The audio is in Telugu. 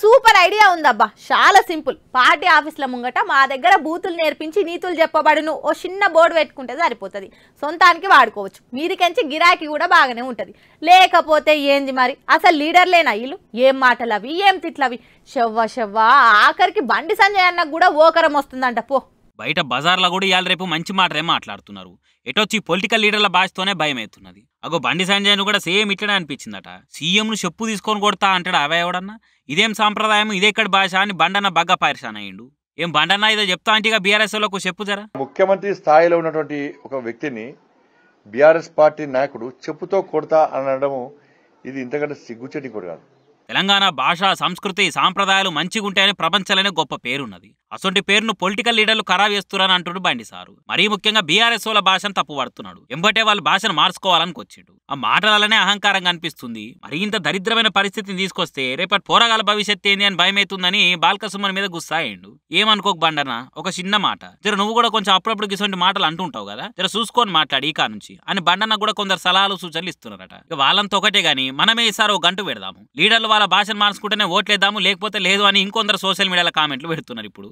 సూపర్ ఐడియా ఉందబ్బా, చాలా సింపుల్. పార్టీ ఆఫీస్ల ముంగట మా దగ్గర బూతులు నేర్పించి నీతులు చెప్పబడును ఓ చిన్న బోర్డు పెట్టుకుంటే సరిపోతుంది. సొంతానికి వాడుకోవచ్చు. మీదికెంచి గిరాకీ కూడా బాగానే ఉంటుంది. లేకపోతే ఏంది మరి, అసలు లీడర్లేనా వీళ్ళు? ఏం మాటలు అవి, ఏం తిట్లవి, చెవ్వ ఆఖరికి బండి సంజయ్ అన్నకు కూడా ఓకరం వస్తుందంట పో. బయట బజార్లో కూడా ఇవాళ రేపు మంచి మాటలే మాట్లాడుతున్నారు. ఎటొచ్చి పొలిటికల్ లీడర్ల భాషతోనే భయం అవుతున్నది. అగో బండి సంజయ్ను కూడా సేమ్ ఇట్లనే అనిపించిందట. సీఎంను చెప్పు తీసుకొని కొడతా అంటాడు అవే ఎవడన్నా. ఇదేం సాంప్రదాయం, ఇదేక్కడి భాష అని బండన్న బగ్గ పరిశాన్ అయ్యిండు. ఏం బండన్న ఇదో చెప్తా అంటే బీఆర్ఎస్ లకు చెప్పు జరా. ముఖ్యమంత్రి స్థాయిలో ఉన్నటువంటి ఒక వ్యక్తిని బీఆర్ఎస్ పార్టీ నాయకుడు చెప్పుతో కొడతా అనడము ఇది ఇంతకంటే సిగ్గుచేటి కూడా కాదు. తెలంగాణ భాష, సంస్కృతి, సాంప్రదాయాలు మంచిగుంటాయని ప్రపంచంలోనే గొప్ప పేరున్నది. అసొంటి పేరును పొలిటికల్ లీడర్లు ఖరాబ్ చేస్తున్నారని అంటుడు బండి సారు. మరీ ముఖ్యంగా బీఆర్ఎస్ వాళ్ళ భాషను తప్పు పడుతున్నాడు. ఎంబటే వాళ్ళ భాషను మార్చుకోవాలని వచ్చిండు. ఆ మాటలనే అహంకారంగా అనిపిస్తుంది. మరి ఇంత దరిద్రమైన పరిస్థితిని తీసుకొస్తే రేపటి పోరగాల భవిష్యత్ ఏంది అని భయమవుతుందని బాల్కసుమన్ మీద గుస్సాయిండు. ఏమనుకోక బండన, ఒక చిన్న మాట, జర నువ్వు కూడా కొంచెం అప్పుడప్పుడు ఇటువంటి మాటలు అంటుంటావు కదా, జర చూసుకొని మాట్లాడి ఈ నుంచి అని బండన్న కూడా కొందరు సలహాలు సూచనలు ఇస్తున్నారట. ఇక వాళ్ళంతా ఒకటే గానీ మనమే ఈసారి ఒక గంట పెడదాము, లీడర్లు వాళ్ళ భాషను మార్చుకుంటేనే ఓట్లేద్దాము, లేకపోతే లేదు అని ఇంకొందరు సోషల్ మీడియాలో కామెంట్లు పెడుతున్నారు ఇప్పుడు.